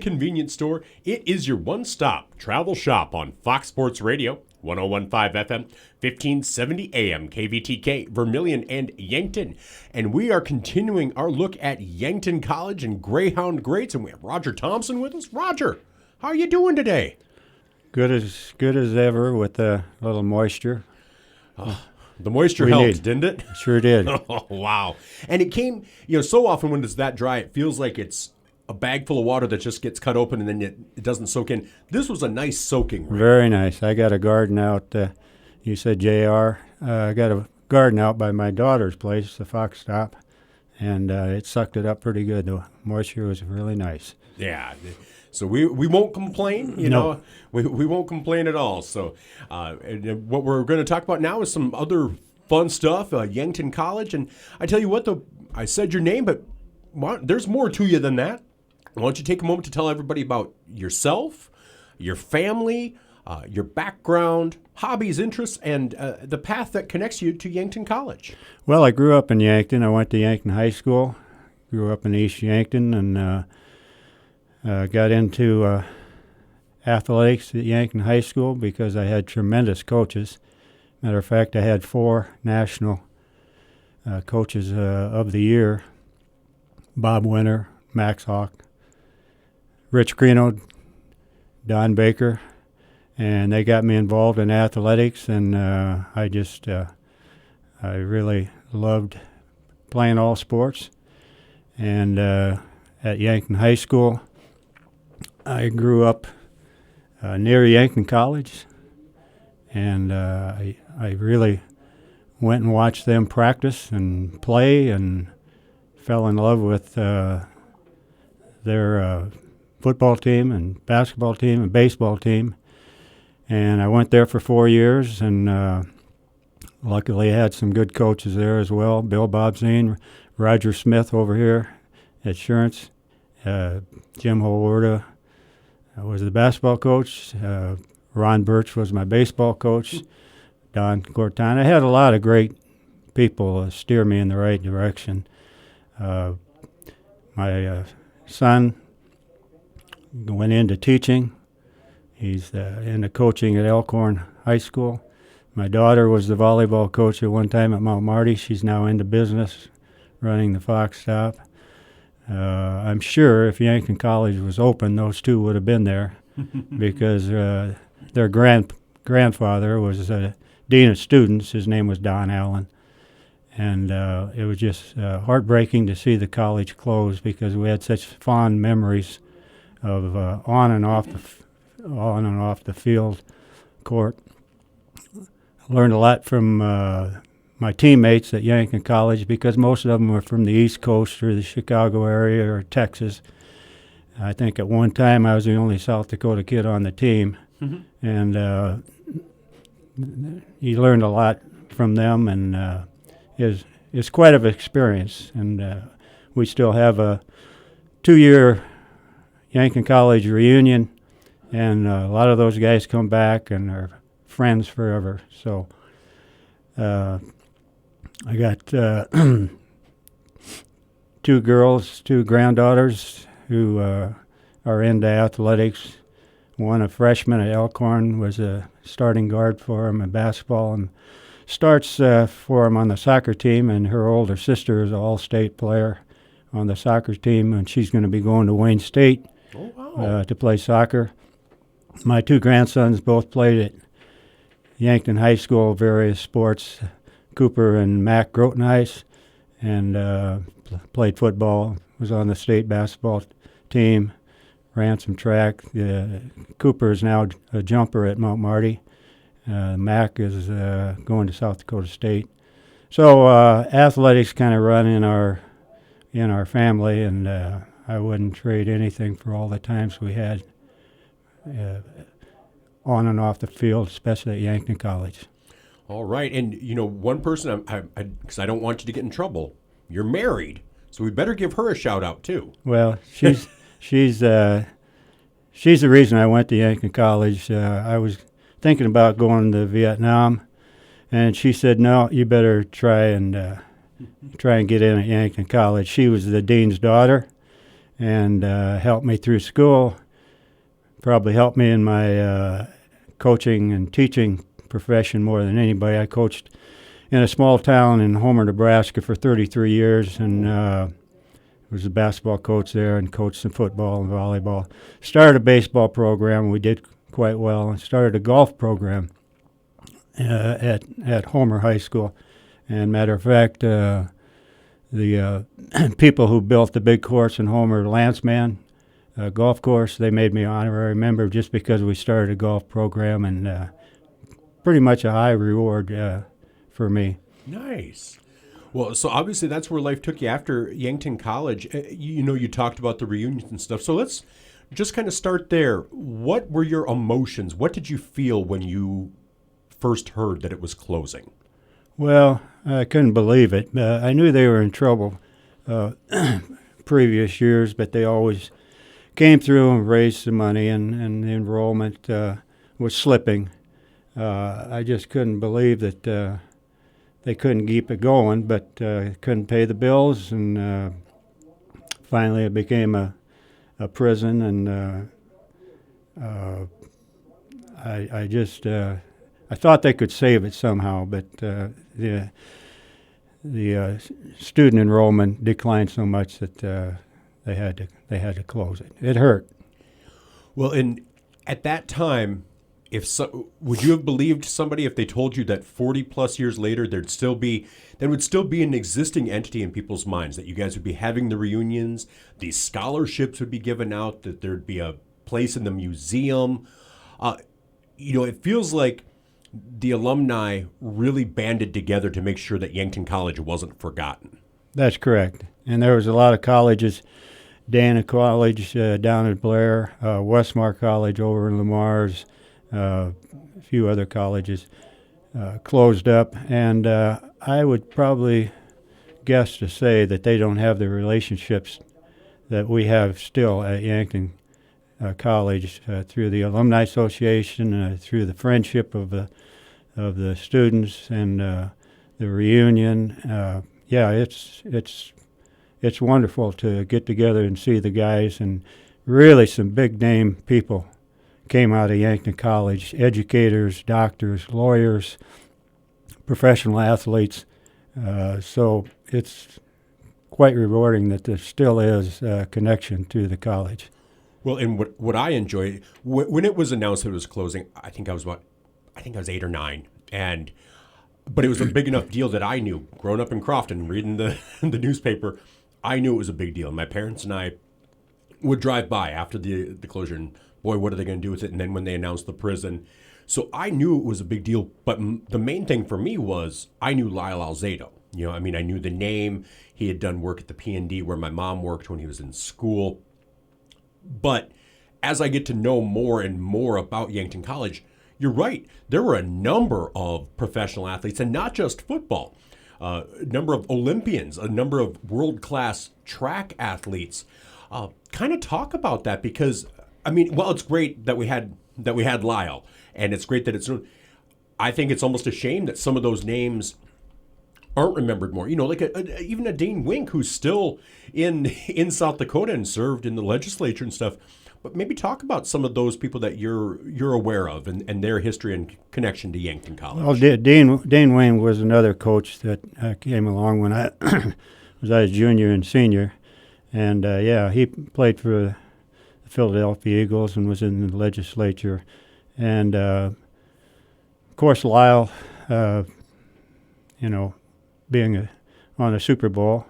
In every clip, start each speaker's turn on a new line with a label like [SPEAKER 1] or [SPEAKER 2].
[SPEAKER 1] convenience store. It is your one-stop travel shop on Fox Sports Radio, 101.5 FM, 1570 AM, KVTK, Vermilion, and Yankton. And we are continuing our look at Yankton College and Greyhound greats, and we have Roger Thompson with us. Roger, how are you doing today?
[SPEAKER 2] Good as ever with a little moisture.
[SPEAKER 1] The moisture helped, didn't it?
[SPEAKER 2] Sure did.
[SPEAKER 1] Oh, wow. And it came, so often when it's that dry, it feels like it's a bag full of water that just gets cut open and then it doesn't soak in. This was a nice soaking rain.
[SPEAKER 2] Very nice. I got a garden out, you said JR. I got a garden out by my daughter's place, the Fox Stop, and it sucked it up pretty good. The moisture was really nice.
[SPEAKER 1] Yeah. So we won't complain,
[SPEAKER 2] No.
[SPEAKER 1] We won't complain at all. So and what we're going to talk about now is some other fun stuff, Yankton College. And I tell you what, though, I said your name, but there's more to you than that. Why don't you take a moment to tell everybody about yourself, your family, your background, hobbies, interests, and the path that connects you to Yankton College.
[SPEAKER 2] Well, I grew up in Yankton. I went to Yankton High School, grew up in East Yankton, and got into athletics at Yankton High School because I had tremendous coaches. Matter of fact, I had 4 national coaches of the year: Bob Winter, Max Hawk, Rich Greeno, Don Baker, and they got me involved in athletics, and I really loved playing all sports. And at Yankton High School, I grew up near Yankton College, and I really went and watched them practice and play and fell in love with their football team and basketball team and baseball team. And I went there for 4 years, and luckily I had some good coaches there as well. Bill Bobzine, Roger Smith over here at Assurance, Jim Hawarda was the basketball coach. Ron Birch was my baseball coach. Don Cortana. I had a lot of great people steer me in the right direction. My son went into teaching. He's into coaching at Elkhorn High School. My daughter was the volleyball coach at one time at Mount Marty. She's now into business, running the Fox Stop. I'm sure if Yankton College was open, those two would have been there because their grandfather was dean of students. His name was Don Allen. And it was just heartbreaking to see the college close because we had such fond memories of on and off the field court. Learned a lot from my teammates at Yankton College because most of them were from the East Coast or the Chicago area or Texas. I think at one time I was the only South Dakota kid on the team, and you learned a lot from them, and it's quite an experience. And we still have a 2-year Yankton College reunion, and a lot of those guys come back and are friends forever. So I got 2 girls, 2 granddaughters who are into athletics. One, a freshman at Elkhorn, was a starting guard for him in basketball and starts for him on the soccer team, and her older sister is an all-state player on the soccer team, and she's going to be going to Wayne State to play soccer. My 2 grandsons both played at Yankton High School, various sports, Cooper and Mac Grotenhuis, and played football, was on the state basketball team, ran some track. Cooper is now a jumper at Mount Marty. Mac is going to South Dakota State. So athletics kind of run in our family, and I wouldn't trade anything for all the times we had on and off the field, especially at Yankton College.
[SPEAKER 1] All right. And, one person, because I don't want you to get in trouble, you're married, so we better give her a shout-out, too.
[SPEAKER 2] Well, she's the reason I went to Yankton College. I was thinking about going to Vietnam, and she said, no, you better try and get in at Yankton College. She was the dean's daughter, and helped me through school. Probably helped me in my coaching and teaching profession more than anybody. I coached in a small town in Homer, Nebraska for 33 years, and was a basketball coach there and coached some football and volleyball. Started a baseball program. We did quite well. And started a golf program at Homer High School. And matter of fact, the people who built the big course in Homer, Lanceman golf course, they made me honorary member just because we started a golf program, and pretty much a high reward for me.
[SPEAKER 1] Nice. Well, so obviously that's where life took you after Yankton College. You talked about the reunions and stuff. So let's just kind of start there. What were your emotions? What did you feel when you first heard that it was closing?
[SPEAKER 2] Well, I couldn't believe it. I knew they were in trouble previous years, but they always came through and raised the money, and the enrollment was slipping. I just couldn't believe that they couldn't keep it going, but couldn't pay the bills, and finally it became a prison, and I just I thought they could save it somehow, but the student enrollment declined so much that they had to close it. It hurt.
[SPEAKER 1] Well, and at that time, would you have believed somebody if they told you that 40 plus years later there would still be an existing entity in people's minds, that you guys would be having the reunions, these scholarships would be given out, that there'd be a place in the museum? It feels like the alumni really banded together to make sure that Yankton College wasn't forgotten.
[SPEAKER 2] That's correct. And there was a lot of colleges. Dana College down at Blair, Westmar College over in Lamar's, a few other colleges closed up. And I would probably guess to say that they don't have the relationships that we have still at Yankton College through the Alumni Association, through the friendship of the students and the reunion. It's wonderful to get together and see the guys, and really some big name people came out of Yankton College: educators, doctors, lawyers, professional athletes. So it's quite rewarding that there still is a connection to the college.
[SPEAKER 1] Well, and what I enjoyed when it was announced that it was closing, I think I was 8 or 9, but it was a big enough deal that I knew, growing up in Crofton, reading the newspaper, I knew it was a big deal. My parents and I would drive by after the closure, and boy, what are they going to do with it? And then when they announced the prison, so I knew it was a big deal. But the main thing for me was I knew Lyle Alzado. I knew the name. He had done work at the P&D where my mom worked when he was in school. But as I get to know more and more about Yankton College, you're right. There were a number of professional athletes, and not just football. A number of Olympians, a number of world-class track athletes. Kind of talk about that, because it's great that we had Lyle, and it's great that I think it's almost a shame that some of those names aren't remembered more. Like even a Dean Wink, who's still in South Dakota and served in the legislature and stuff. But maybe talk about some of those people that you're aware of and their history and connection to Yankton College.
[SPEAKER 2] Well, Dean Wayne was another coach that came along when I was a junior and senior, and he played for the Philadelphia Eagles and was in the legislature, and of course Lyle, being on a Super Bowl.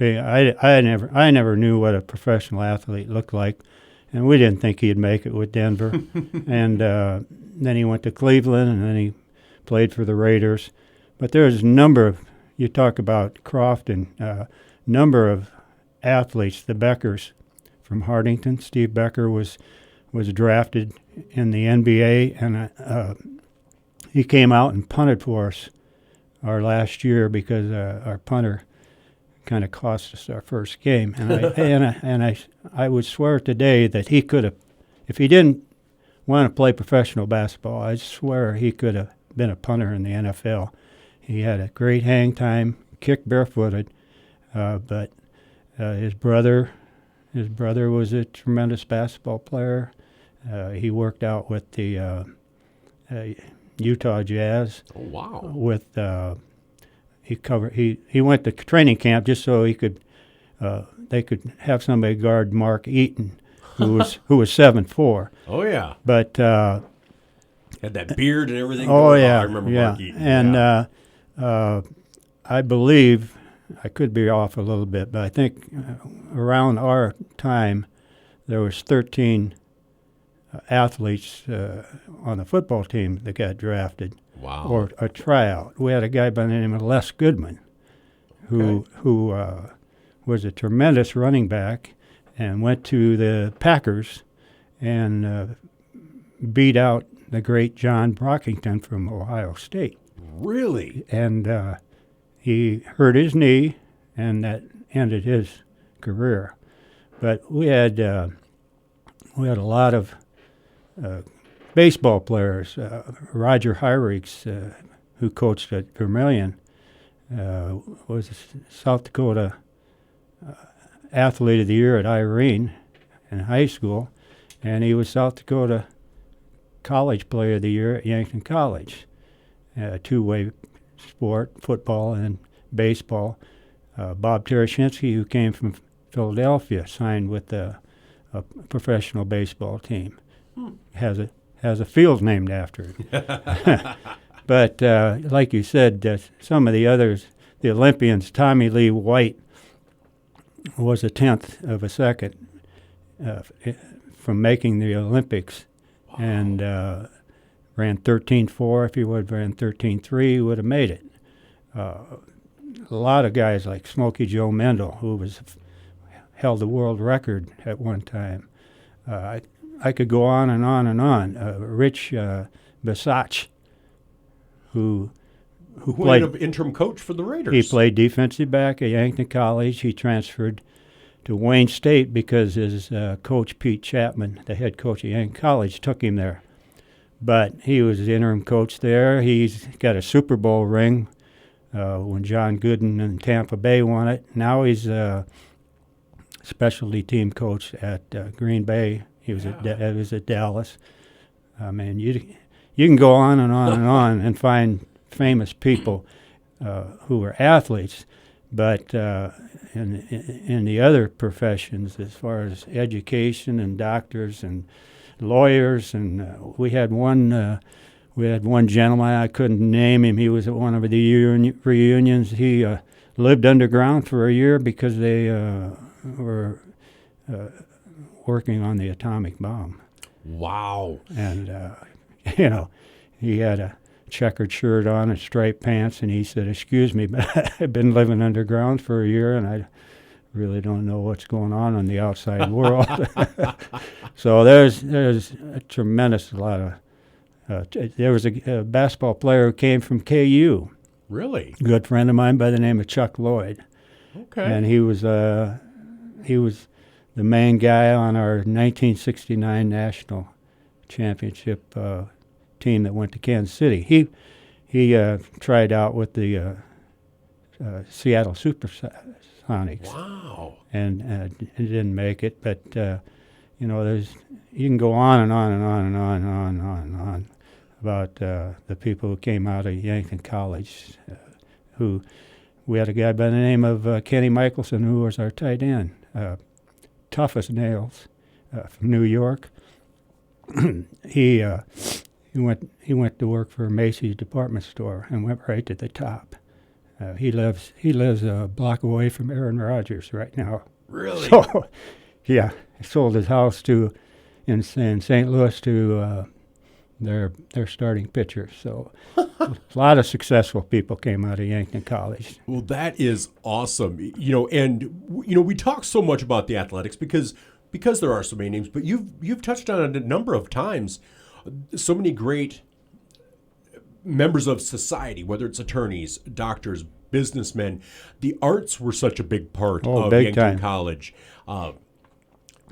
[SPEAKER 2] I never knew what a professional athlete looked like, and we didn't think he'd make it with Denver. And then he went to Cleveland, and then he played for the Raiders. But there's a number of, you talk about Crofton, number of athletes. The Beckers from Hartington, Steve Becker was drafted in the NBA, and he came out and punted for us our last year because our punter kind of cost us our first game, and I would swear today that he could have, if he didn't want to play professional basketball, I swear he could have been a punter in the NFL. He had a great hang time, kicked barefooted, but His brother was a tremendous basketball player. He worked out with the Utah Jazz.
[SPEAKER 1] Oh, wow.
[SPEAKER 2] With he went to training camp just so they could have somebody guard Mark Eaton, who was 7'4".
[SPEAKER 1] Oh, yeah.
[SPEAKER 2] But
[SPEAKER 1] had that beard and everything.
[SPEAKER 2] oh
[SPEAKER 1] going on.
[SPEAKER 2] yeah,
[SPEAKER 1] I remember
[SPEAKER 2] yeah.
[SPEAKER 1] Mark Eaton.
[SPEAKER 2] And I believe, I could be off a little bit, but I think around our time there was 13 athletes on the football team that got drafted.
[SPEAKER 1] Wow.
[SPEAKER 2] Or a tryout. We had a guy by the name of Les Goodman, who was a tremendous running back and went to the Packers and beat out the great John Brockington from Ohio State.
[SPEAKER 1] Really?
[SPEAKER 2] And he hurt his knee, and that ended his career. But we had a lot of baseball players. Roger Hyrigs, who coached at Vermillion, was a South Dakota Athlete of the Year at Irene in high school, and he was South Dakota College Player of the Year at Yankton College. Two-way sport, football and baseball. Bob Tereshinski, who came from Philadelphia, signed with a professional baseball team. Has a field named after him. But like you said, some of the others, the Olympians, Tommy Lee White was a tenth of a second from making the Olympics. Wow. And ran 13.4. If he would have ran 13.3, he would have made it. A lot of guys like Smokey Joe Mendel, who held the world record at one time. I could go on and on and on. Rich Bisach, who played
[SPEAKER 1] ended up interim coach for the Raiders.
[SPEAKER 2] He played defensive back at Yankton College. He transferred to Wayne State because his coach, Pete Chapman, the head coach at Yankton College, took him there. But he was the interim coach there. He's got a Super Bowl ring when John Gooden and Tampa Bay won it. Now he's a specialty team coach at Green Bay. He was at Dallas. I mean, you can go on and on and on and find famous people who were athletes, but in the other professions, as far as education and doctors and lawyers, and we had one gentleman, I couldn't name him. He was at one of the reunions. He lived underground for a year because they were working on the atomic bomb.
[SPEAKER 1] Wow.
[SPEAKER 2] And he had a checkered shirt on and striped pants, and he said, "Excuse me, but I've been living underground for a year, and I really don't know what's going on in the outside world." So there's a tremendous lot of. There was a basketball player who came from KU.
[SPEAKER 1] Really?
[SPEAKER 2] A good friend of mine by the name of Chuck Lloyd.
[SPEAKER 1] Okay.
[SPEAKER 2] And he was the main guy on our 1969 national championship team that went to Kansas City. He tried out with the Seattle Supersonics.
[SPEAKER 1] Wow.
[SPEAKER 2] And didn't make it, but you can go on and on and on and on and on and on and on about the people who came out of Yankton College. We had a guy by the name of Kenny Michelson, who was our tight end, tough as nails, from New York. He went to work for Macy's department store and went right to the top. He lives a block away from Aaron Rodgers right now.
[SPEAKER 1] Really?
[SPEAKER 2] So, yeah, he sold his house in St. Louis to their starting pitcher. So a lot of successful people came out of Yankton College.
[SPEAKER 1] Well, that is awesome. We talk so much about the athletics because there are so many names, but you've touched on it a number of times. So many great members of society, whether it's attorneys, doctors, businessmen. The arts were such a big part of
[SPEAKER 2] big
[SPEAKER 1] Yankton
[SPEAKER 2] time.
[SPEAKER 1] College.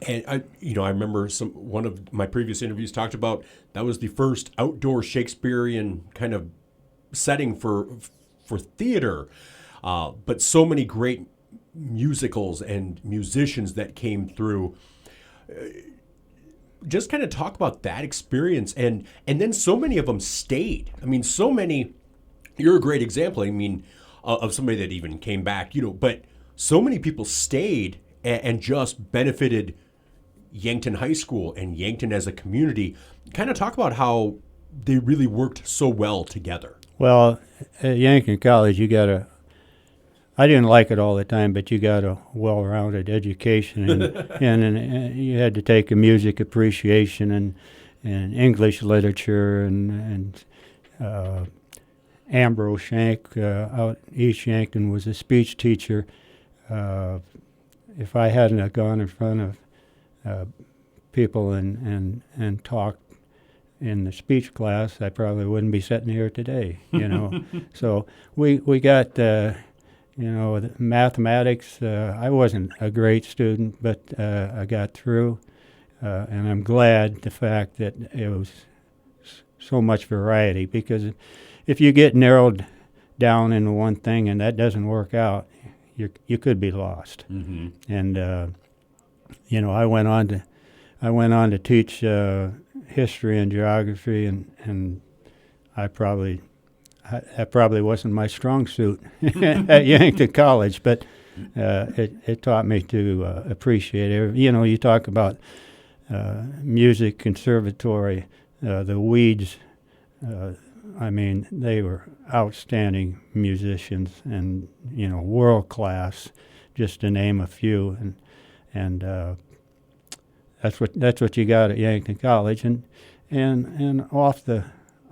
[SPEAKER 1] And I remember one of my previous interviews talked about that was the first outdoor Shakespearean kind of setting for theater. But so many great musicals and musicians that came through. Just kind of talk about that experience, and then so many of them stayed. I mean, so many. You're a great example. I mean, of somebody that even came back, but so many people stayed and just benefited Yankton High School and Yankton as a community. Kind of talk about how they really worked so well together.
[SPEAKER 2] Well, at Yankton College, I didn't like it all the time, but you got a well-rounded education, and you had to take a music appreciation and English literature, and Ambrose Shank out East Yankton was a speech teacher. If I hadn't have gone in front of people and talked in the speech class, I probably wouldn't be sitting here today. So we got the mathematics. I wasn't a great student, but I got through, and I'm glad the fact that it was so much variety, because if you get narrowed down into one thing and that doesn't work out, you could be lost.
[SPEAKER 1] Mm-hmm.
[SPEAKER 2] And I went on to teach history and geography, and that probably wasn't my strong suit at Yankton College, but it taught me to appreciate it. You talk about music conservatory, the Weeds. They were outstanding musicians and world class, just to name a few, and that's what you got at Yankton College, and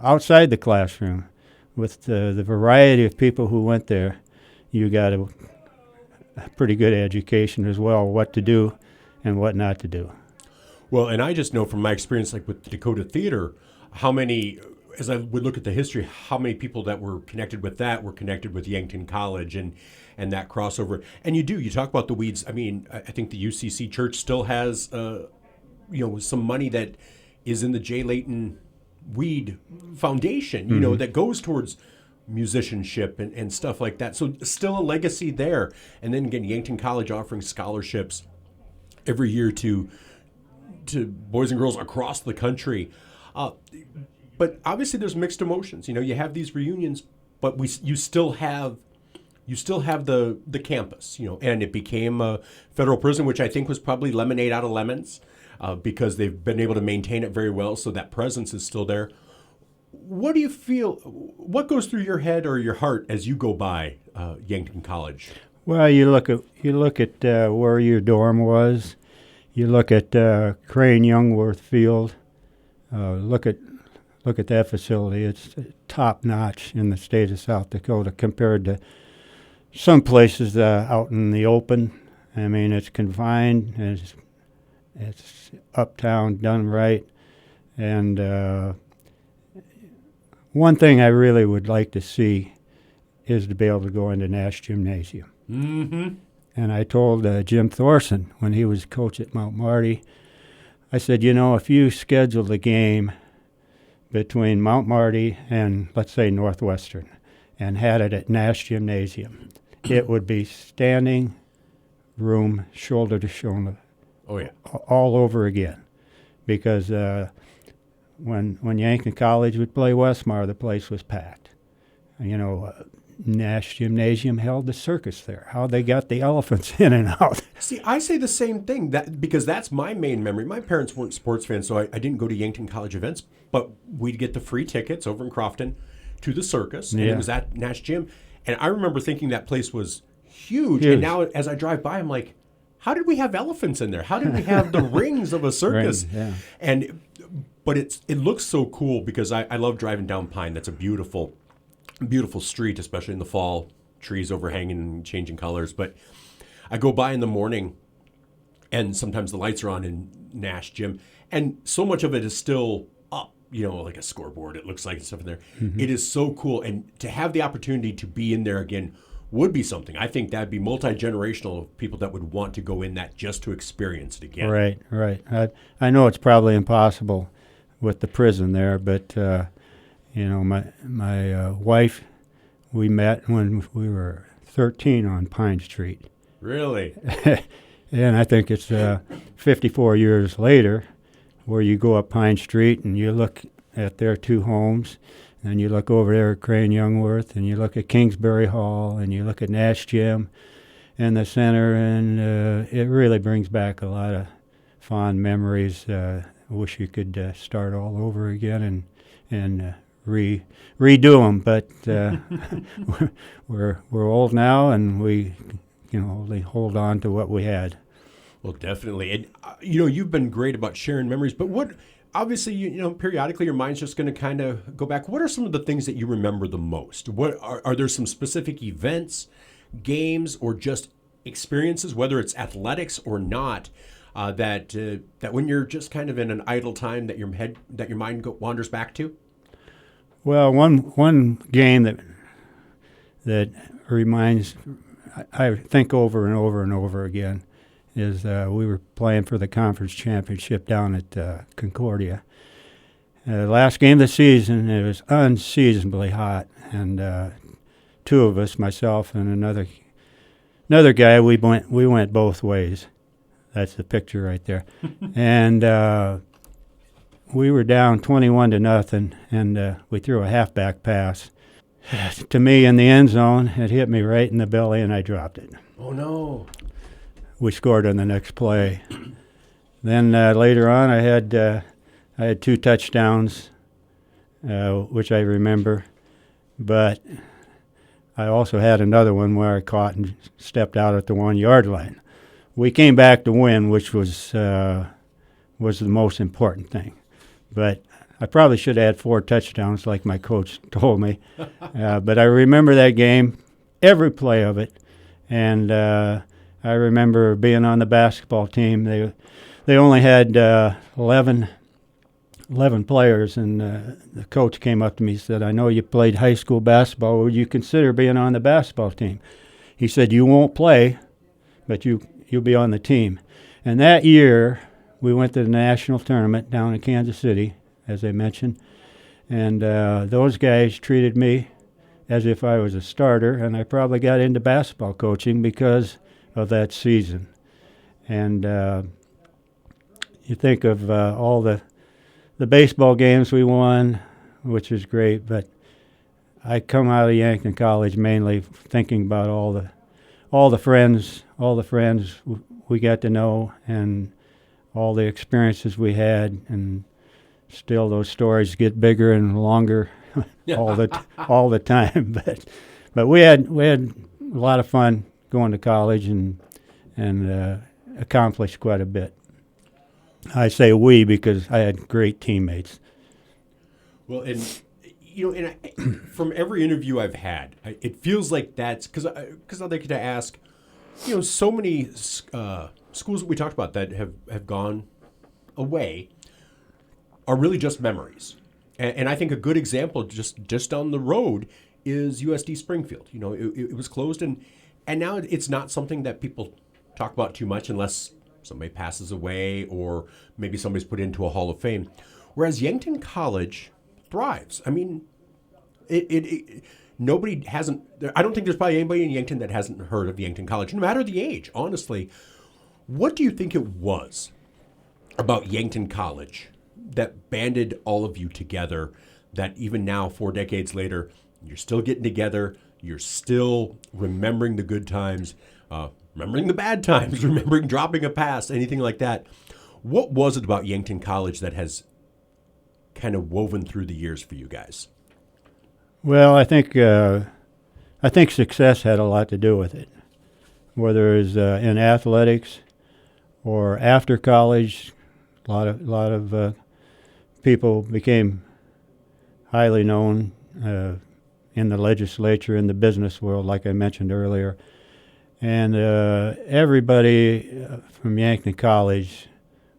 [SPEAKER 2] outside the classroom, with the variety of people who went there, you got a pretty good education as well, what to do and what not to do.
[SPEAKER 1] Well, and I just know from my experience, like with the Dakota Theater, how many, as I would look at the history, how many people that were connected with that were connected with Yankton College and that crossover. And you talk about the Weeds. I mean, I think the UCC Church still has, some money that is in the J. Layton Weed Foundation,
[SPEAKER 2] Mm-hmm.
[SPEAKER 1] that goes towards musicianship and stuff like that. So still a legacy there. And then again, Yankton College offering scholarships every year to boys and girls across the country. But obviously there's mixed emotions. You have these reunions, but you still have the campus, and it became a federal prison, which I think was probably lemonade out of lemons, because they've been able to maintain it very well, so that presence is still there. What do you feel? What goes through your head or your heart as you go by Yankton College?
[SPEAKER 2] Well, you look at where your dorm was. You look at Crane Youngworth Field. Look at that facility. It's top notch in the state of South Dakota compared to some places out in the open. I mean, it's confined. It's uptown, done right. And one thing I really would like to see is to be able to go into Nash Gymnasium.
[SPEAKER 1] Mm-hmm.
[SPEAKER 2] And I told Jim Thorson when he was coach at Mount Marty, I said, if you scheduled a game between Mount Marty and, let's say, Northwestern, and had it at Nash Gymnasium, it would be standing room, shoulder to shoulder.
[SPEAKER 1] Oh, yeah.
[SPEAKER 2] All over again. Because when Yankton College would play Westmar, the place was packed. Nash Gymnasium held the circus there. How they got the elephants in and out.
[SPEAKER 1] See, I say the same thing, because that's my main memory. My parents weren't sports fans, so I didn't go to Yankton College events, but we'd get the free tickets over in Crofton to the circus, and it was at Nash Gym. And I remember thinking that place was huge. And now as I drive by, I'm like, how did we have elephants in there? How did we have the rings of a circus?
[SPEAKER 2] Rings, yeah.
[SPEAKER 1] But it looks so cool, because I love driving down Pine. That's a beautiful street, especially in the fall, trees overhanging and changing colors. But I go by in the morning, and sometimes the lights are on in Nash Gym, and so much of it is still up, like a scoreboard, it looks like, and stuff in there. Mm-hmm. It is so cool. And to have the opportunity to be in there again would be something. I think that'd be multi-generational of people that would want to go in that just to experience it again.
[SPEAKER 2] Right. I know it's probably impossible with the prison there, but my wife, we met when we were 13 on Pine Street.
[SPEAKER 1] Really?
[SPEAKER 2] And I think it's 54 years later where you go up Pine Street and you look at their two homes, and you look over there at Crane Youngworth, and you look at Kingsbury Hall, and you look at Nash Gym in the center, and it really brings back a lot of fond memories. I wish you could start all over again and redo them, but we're old now, and we only hold on to what we had.
[SPEAKER 1] Well, definitely. And, you've been great about sharing memories, but obviously, periodically your mind's just going to kind of go back. What are some of the things that you remember the most? What are there some specific events, games, or just experiences, whether it's athletics or not, that when you're just kind of in an idle time that your mind wanders back to?
[SPEAKER 2] Well, one game that reminds, I think over and over and over again, is we were playing for the conference championship down at Concordia. Last game of the season, it was unseasonably hot, and two of us, myself and another guy, we went both ways. That's the picture right there. And we were down 21-0, and we threw a halfback pass to me in the end zone. It hit me right in the belly, and I dropped it.
[SPEAKER 1] Oh, no.
[SPEAKER 2] We scored on the next play. Then later on, I had 2 touchdowns, which I remember, but I also had another one where I caught and stepped out at the 1-yard line. We came back to win, which was the most important thing. But I probably should have had 4 touchdowns, like my coach told me. But I remember that game, every play of it, and I remember being on the basketball team. They only had 11 players, and the coach came up to me and said, "I know you played high school basketball. Would you consider being on the basketball team?" He said, "You won't play, but you'll be on the team." And that year, we went to the national tournament down in Kansas City, as I mentioned, and those guys treated me as if I was a starter, and I probably got into basketball coaching because of that season. And you think of all the baseball games we won, which is great, but I come out of Yankton College mainly thinking about all the friends we got to know, and all the experiences we had, and still those stories get bigger and longer all the time. But we had a lot of fun going to college and accomplished quite a bit. I say we because I had great teammates.
[SPEAKER 1] Well, and from every interview I've had, it feels like that's because I'd like to ask, so many schools that we talked about that have gone away are really just memories. And I think a good example just down the road is USD Springfield. It was closed, and now it's not something that people talk about too much unless somebody passes away or maybe somebody's put into a Hall of Fame. Whereas Yankton College thrives. I mean, nobody hasn't. I don't think there's probably anybody in Yankton that hasn't heard of Yankton College, no matter the age. Honestly, what do you think it was about Yankton College that banded all of you together? That even now, 4 decades later, you're still getting together. You're still remembering the good times, remembering the bad times, remembering dropping a pass, anything like that. What was it about Yankton College that has kind of woven through the years for you guys?
[SPEAKER 2] Well, I think success had a lot to do with it, whether it was in athletics or after college. A lot of people became highly known in the legislature, in the business world, like I mentioned earlier. And everybody from Yankton College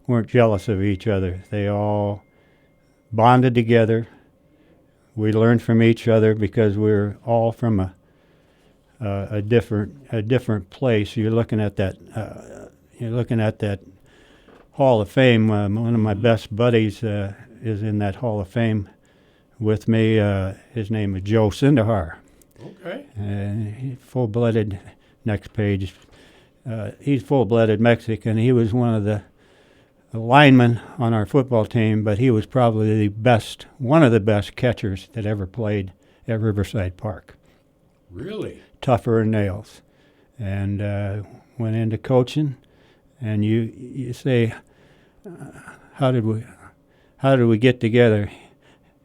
[SPEAKER 2] weren't jealous of each other. They all bonded together. We learned from each other because we were all from a different place. You're looking at that Hall of Fame. One of my best buddies is in that Hall of Fame with me. His name is Joe Sindahar.
[SPEAKER 1] Okay.
[SPEAKER 2] Full-blooded. Next page. he's full-blooded Mexican. He was one of the linemen on our football team, but he was probably one of the best catchers that ever played at Riverside Park.
[SPEAKER 1] Really?
[SPEAKER 2] Tougher than nails. And went into coaching, and you say, how did we get together?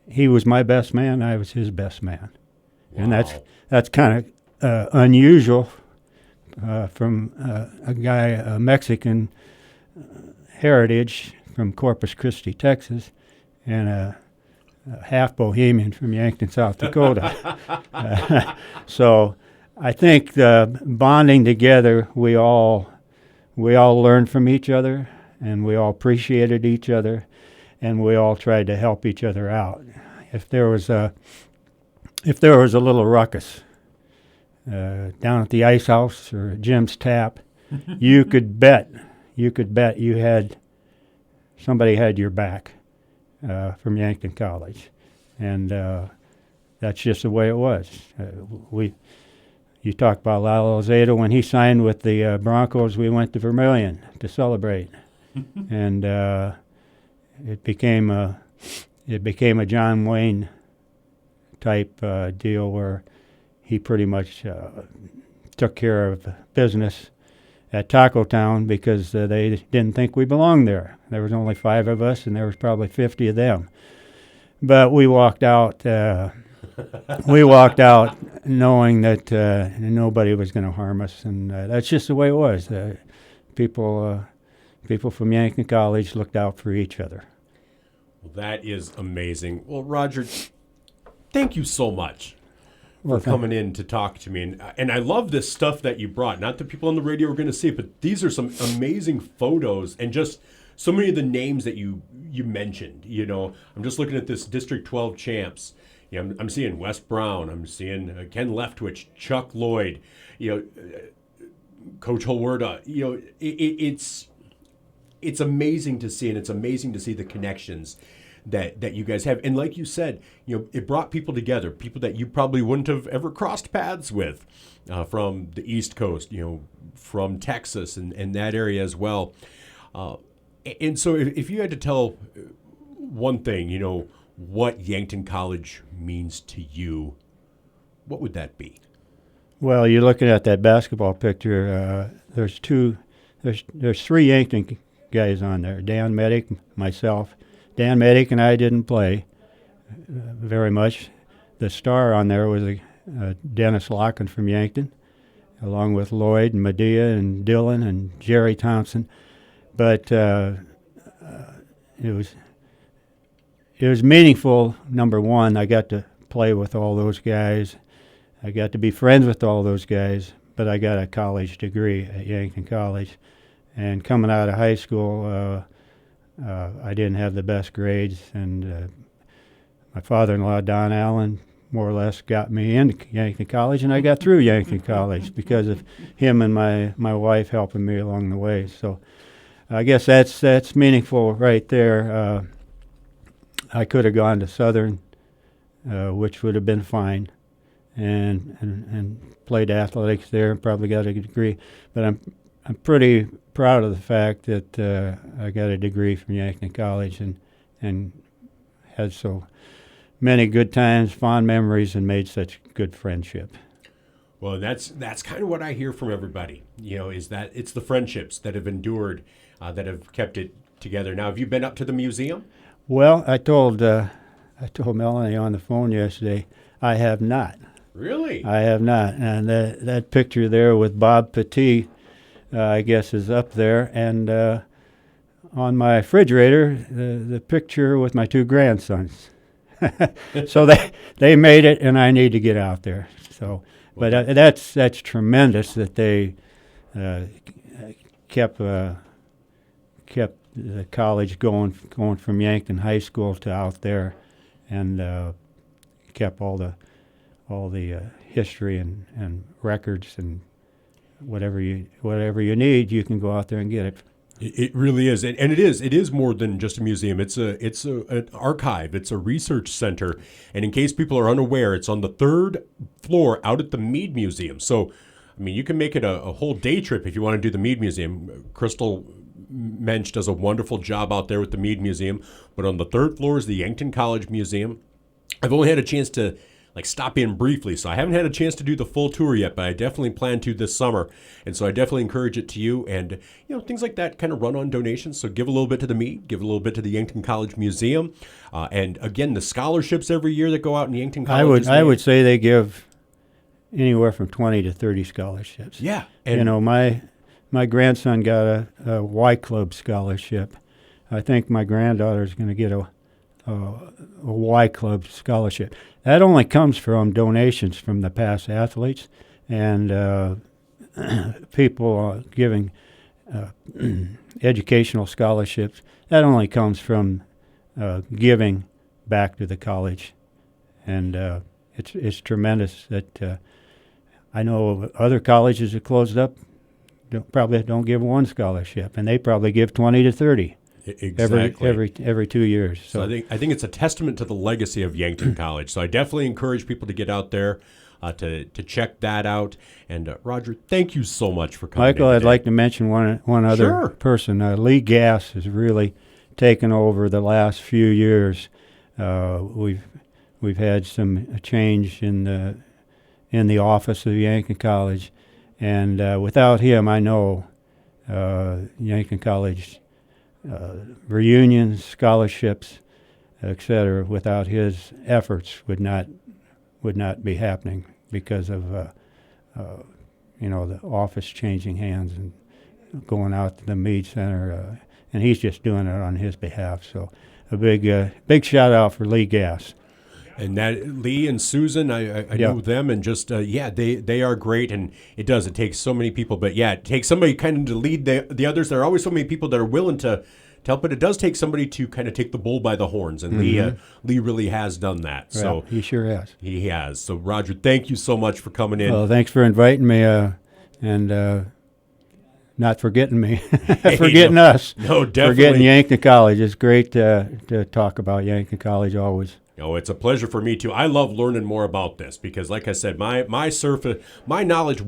[SPEAKER 2] He was my best man, I was his best man.
[SPEAKER 1] Wow.
[SPEAKER 2] And that's kind of unusual from a guy, a Mexican heritage from Corpus Christi, Texas, and a half Bohemian from Yankton, South Dakota. So I think bonding together, we all learned from each other, and we all appreciated each other, and we all tried to help each other out. If there was a little ruckus down at the ice house or at Jim's Tap, you could bet somebody had your back from Yankton College, and that's just the way it was. You talk about Lalo Zeta, when he signed with the Broncos, we went to Vermilion to celebrate, and it became a John Wayne type deal where he pretty much took care of business at Taco Town because they didn't think we belonged there. There was only 5 of us, and there was probably 50 of them. But we walked out. We walked out knowing that nobody was going to harm us, and that's just the way it was. People from Yankton College looked out for each other.
[SPEAKER 1] Well, that is amazing. Well, Roger, thank you so much for
[SPEAKER 2] Well,
[SPEAKER 1] coming in to talk to me. And I love this stuff that you brought. Not that people on the radio are going to see it, but these are some amazing photos and just so many of the names that you mentioned. You know, I'm just looking at this District 12 champs. You know, I'm seeing Wes Brown. I'm seeing Ken Leftwich, Chuck Lloyd, you know, Coach Holwerda. You know, it's amazing to see, and it's amazing to see the connections that you guys have. And like you said, you know, it brought people together, people that you probably wouldn't have ever crossed paths with from the East Coast, you know, from Texas and that area as well. And so if you had to tell one thing, you know, what Yankton College means to you, what would that be?
[SPEAKER 2] Well, you're looking at that basketball picture. There's 3 Yankton guys on there. Dan Medic, myself. Dan Medic and I didn't play very much. The star on there was Dennis Locken from Yankton, along with Lloyd and Medea and Dylan and Jerry Thompson. But it was meaningful. Number one, I got to play with all those guys. I got to be friends with all those guys, but I got a college degree at Yankton College. And coming out of high school, I didn't have the best grades, and my father-in-law, Don Allen, more or less got me into Yankton College, and I got through Yankton College because of him and my wife helping me along the way. So I guess that's meaningful right there. I could have gone to Southern, which would have been fine, and played athletics there and probably got a degree. But I'm pretty proud of the fact that I got a degree from Yankton College and had so many good times, fond memories, and made such good friendship.
[SPEAKER 1] Well, that's kind of what I hear from everybody, you know, is that it's the friendships that have endured, that have kept it together. Now, have you been up to the museum?
[SPEAKER 2] Well, I told Melanie on the phone yesterday, I have not.
[SPEAKER 1] Really?
[SPEAKER 2] I have not. And that picture there with Bob Petit, I guess, is up there. And on my refrigerator, the picture with my 2 grandsons. So they made it, and I need to get out there. So, but that's tremendous that they kept the college going from Yankton High School to out there, and kept all the history and records and whatever you need, you can go out there and get it.
[SPEAKER 1] It really is, and it is more than just a museum. It's an archive. It's a research center, and in case people are unaware, it's on the 3rd floor out at the Mead Museum. So I mean, you can make it a whole day trip if you want to do the Mead Museum. Crystal Mensch does a wonderful job out there with the Mead Museum. But on the third floor is the Yankton College Museum. I've only had a chance to stop in briefly, so I haven't had a chance to do the full tour yet, but I definitely plan to this summer. And so I definitely encourage it to you. And, things like that kind of run on donations. So give a little bit to the Mead, give a little bit to the Yankton College Museum. And again, the scholarships every year that go out in Yankton College.
[SPEAKER 2] I would say they give anywhere from 20 to 30 scholarships.
[SPEAKER 1] Yeah. And
[SPEAKER 2] my grandson got a Y Club scholarship. I think my granddaughter's going to get a Y Club scholarship. That only comes from donations from the past athletes and people giving educational scholarships. That only comes from giving back to the college, and it's tremendous that I know other colleges that closed up probably don't give one scholarship, and they probably give 20 to 30.
[SPEAKER 1] Exactly.
[SPEAKER 2] Every 2 years.
[SPEAKER 1] So I think it's a testament to the legacy of Yankton College. So I definitely encourage people to get out there to check that out. And Roger, thank you so much for coming.
[SPEAKER 2] Michael, I'd like to mention one other person. Lee Gass has really taken over the last few years. We've had some change in the office of Yankton College, and without him, I know Yankton College. Reunions, scholarships, etc. Without his efforts would not be happening because of the office changing hands and going out to the Mead Center, and he's just doing it on his behalf. So a big shout out for Lee Gass.
[SPEAKER 1] And that Lee and Susan, I know them, and just they are great, and it takes so many people, but it takes somebody kind of to lead the others. There are always so many people that are willing to help, but it does take somebody to kind of take the bull by the horns, and Lee really has done that.
[SPEAKER 2] Yeah,
[SPEAKER 1] so
[SPEAKER 2] he sure has.
[SPEAKER 1] He has. So Roger, thank you so much for coming in.
[SPEAKER 2] Well, thanks for inviting me, and not forgetting me, forgetting us.
[SPEAKER 1] No, definitely.
[SPEAKER 2] Forgetting Yankton College. It's great to talk about Yankton College always.
[SPEAKER 1] Oh, it's a pleasure for me too. I love learning more about this because, like I said, my knowledge.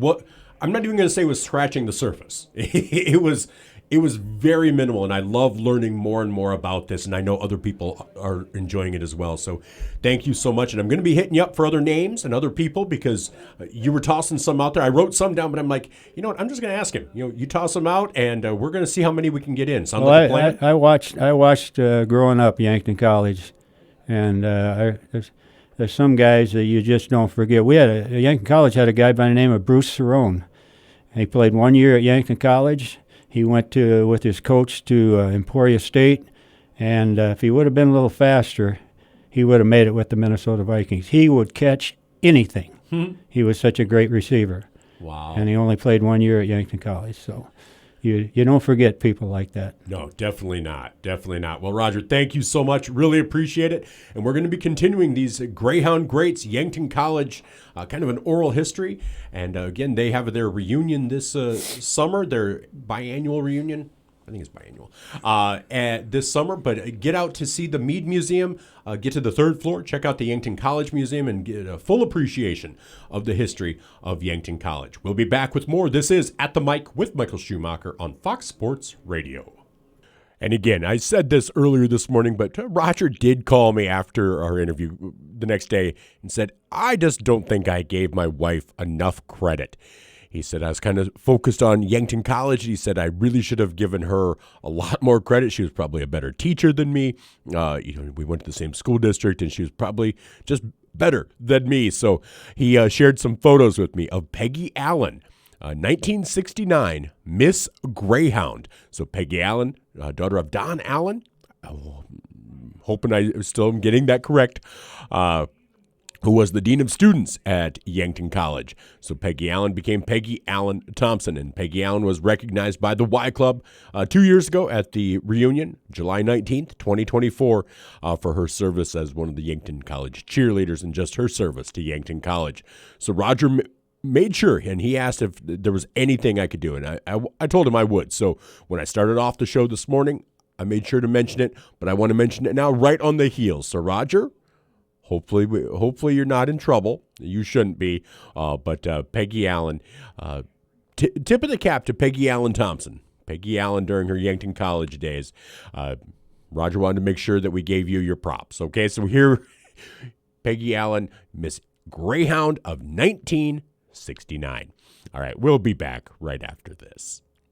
[SPEAKER 1] I'm not even going to say was scratching the surface. It was very minimal, and I love learning more and more about this. And I know other people are enjoying it as well. So, thank you so much. And I'm going to be hitting you up for other names and other people because you were tossing some out there. I wrote some down, but I'm like, you know what? I'm just going to ask him. You toss them out, and we're going to see how many we can get in. Sounds like a plan.
[SPEAKER 2] I watched growing up Yankton College. And there's some guys that you just don't forget. We had Yankton College had a guy by the name of Bruce Cerrone. He played 1 year at Yankton College. He went with his coach to Emporia State, and if he would have been a little faster, he would have made it with the Minnesota Vikings. He would catch anything. He was such a great receiver.
[SPEAKER 1] Wow.
[SPEAKER 2] And he only played 1 year at Yankton College, so you don't forget people like that.
[SPEAKER 1] No, definitely not. Definitely not. Well, Roger, thank you so much. Really appreciate it. And we're going to be continuing these Greyhound greats, Yankton College, kind of an oral history. And again, they have their reunion this summer, their biannual reunion. I think it's biannual, this summer. But get out to see the Mead Museum, get to the third floor, check out the Yankton College Museum, and get a full appreciation of the history of Yankton College. We'll be back with more. This is At the Mic with Michael Schumacher on Fox Sports Radio. And again, I said this earlier this morning, but Roger did call me after our interview the next day and said, I just don't think I gave my wife enough credit. He said, I was kind of focused on Yankton College. He said, I really should have given her a lot more credit. She was probably a better teacher than me. We went to the same school district, and she was probably just better than me. So he shared some photos with me of Peggy Allen, 1969 Miss Greyhound. So Peggy Allen, daughter of Don Allen, hoping I still am getting that correct, who was the Dean of Students at Yankton College. So Peggy Allen became Peggy Allen Thompson, and Peggy Allen was recognized by the Y Club 2 years ago at the reunion, July 19th, 2024, for her service as one of the Yankton College cheerleaders and just her service to Yankton College. So Roger made sure, and he asked if there was anything I could do, and I told him I would. So when I started off the show this morning, I made sure to mention it, but I want to mention it now right on the heels. So Roger, Hopefully you're not in trouble. You shouldn't be. But Peggy Allen, tip of the cap to Peggy Allen Thompson. Peggy Allen during her Yankton College days. Roger wanted to make sure that we gave you your props. Okay, so here, Peggy Allen, Miss Greyhound of 1969. All right, we'll be back right after this.